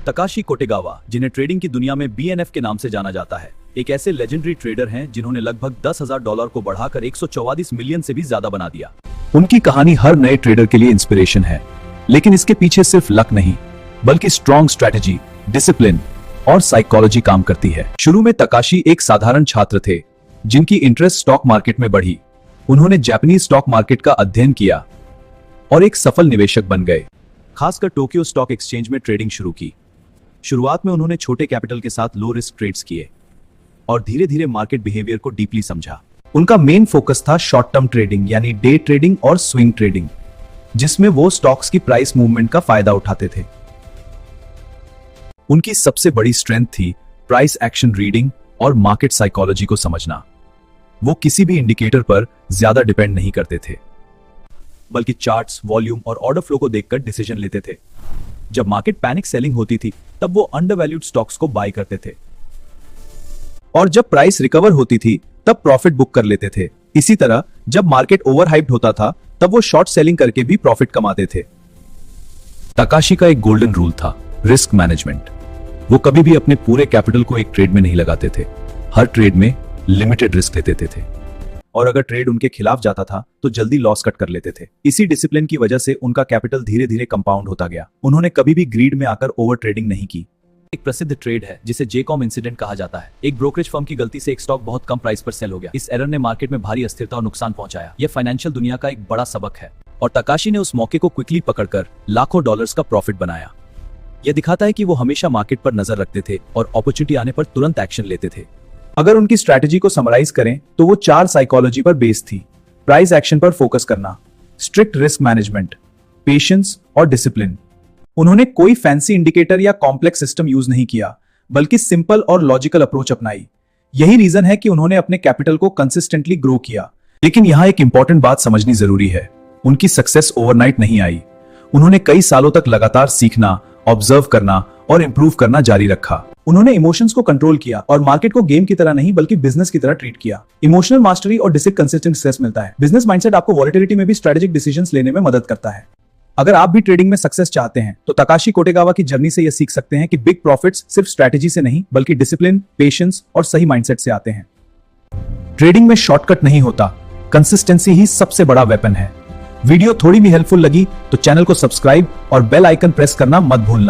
Takeshi कोटेगावा, जिन्हें trading की दुनिया में BNF के नाम से जाना जाता है, एक ऐसे लेजेंडरी ट्रेडर हैं जिन्होंने लगभग $10,000 को बढ़ाकर 144 मिलियन से भी ज्यादा बना दिया। उनकी कहानी हर नए ट्रेडर के लिए इंस्पिरेशन है, लेकिन इसके पीछे सिर्फ लक नहीं बल्कि स्ट्रॉन्ग स्ट्रेटेजी, डिसिप्लिन और साइकोलॉजी काम करती है। शुरू में तकाशी एक साधारण छात्र थे जिनकी इंटरेस्ट स्टॉक मार्केट में बढ़ी। उन्होंने जापानीज स्टॉक मार्केट का अध्ययन किया और एक सफल निवेशक बन गए। खासकर टोक्यो स्टॉक एक्सचेंज में ट्रेडिंग शुरू की। शुरुआत में उन्होंने छोटे कैपिटल के साथ लो रिस्क ट्रेड्स किए और धीरे धीरे मार्केट बिहेवियर को डीपली समझा। उनका मेन फोकस था शॉर्ट टर्म ट्रेडिंग यानी डे ट्रेडिंग और स्विंग ट्रेडिंग, जिसमें वो स्टॉक्स की प्राइस मूवमेंट का फायदा उठाते थे। उनकी सबसे बड़ी स्ट्रेंथ थी प्राइस एक्शन रीडिंग और मार्केट साइकोलॉजी को समझना। वो किसी भी इंडिकेटर पर ज्यादा डिपेंड नहीं करते थे, बल्कि चार्ट्स, वॉल्यूम और ऑर्डर फ्लो को देखकर डिसीजन लेते थे। जब मार्केट पैनिक सेलिंग होती थी तब वो अंडरवैल्यूड स्टॉक्स को बाय करते थे और जब प्राइस रिकवर होती थी तब प्रॉफिट बुक कर लेते थे। इसी तरह जब मार्केट ओवरहाइप्ड होता था तब वो शॉर्ट सेलिंग करके भी प्रॉफिट कमाते थे। तकाशी का एक गोल्डन रूल था रिस्क मैनेजमेंट। वो कभी भी अपने पूरे कैपिटल को एक ट्रेड में नहीं लगाते थे। हर ट्रेड में लिमिटेड रिस्क लेते थे और अगर ट्रेड उनके खिलाफ जाता था तो जल्दी लॉस कट कर लेते थे। इसी डिसिप्लिन की वजह से उनका कैपिटल धीरे धीरे कंपाउंड होता गया। उन्होंने कभी भी ग्रीड में आकर ओवर ट्रेडिंग नहीं की। एक प्रसिद्ध ट्रेड है जिसे जेकॉम इंसिडेंट कहा जाता है। एक ब्रोकरेज फर्म की गलती से एक स्टॉक बहुत कम प्राइस पर सेल हो गया। इस एरर ने मार्केट में भारी अस्थिरता और नुकसान पहुंचाया। यह फाइनेंशियल दुनिया का एक बड़ा सबक है और तकाशी ने उस मौके को क्विकली पकड़कर लाखों डॉलर्स का प्रॉफिट बनाया। यह दिखाता है कि वो हमेशा मार्केट पर नजर रखते थे और अपॉर्चुनिटी आने पर तुरंत एक्शन लेते थे। अगर उनकी स्ट्रैटेजी को समराइज करें तो वो 4 साइकोलॉजी पर बेस्ड थी। प्राइस एक्शन पर फोकस करना, स्ट्रिक्ट रिस्क मैनेजमेंट, पेशेंस और डिसिप्लिन। उन्होंने कोई फैंसी इंडिकेटर या कॉम्प्लेक्स सिस्टम यूज नहीं किया, बल्कि सिंपल और लॉजिकल अप्रोच अपनाई। यही रीजन है कि उन्होंने अपने कैपिटल को कंसिस्टेंटली ग्रो किया। लेकिन यहां एक इंपॉर्टेंट बात समझनी जरूरी है। उनकी सक्सेस ओवरनाइट नहीं आई। उन्होंने कई सालों तक लगातार सीखना, ऑब्जर्व करना और इंप्रूव करना जारी रखा। उन्होंने इमोशंस को कंट्रोल किया और मार्केट को गेम की तरह नहीं बल्कि बिजनेस की तरह ट्रीट किया। इमोशनल मास्टरी और कंसिस्टेंट सक्सेस मिलता है। बिजनेस माइंडसेट आपको वॉलेटिलिटी में भी स्ट्रेटेजिक डिसीजंस लेने में मदद करता है। अगर आप भी ट्रेडिंग में सक्सेस चाहते हैं तो तकाशी कोटेगावा की जर्नी से यह सीख सकते हैं कि बिग प्रॉफिट्स सिर्फ स्ट्रेटेजी से नहीं बल्कि डिसिप्लिन, पेशेंस और सही माइंडसेट से आते हैं। ट्रेडिंग में शॉर्टकट नहीं होता, कंसिस्टेंसी ही सबसे बड़ा वेपन है। वीडियो थोड़ी भी हेल्पफुल लगी तो चैनल को सब्सक्राइब और बेल आइकन प्रेस करना मत भूलना।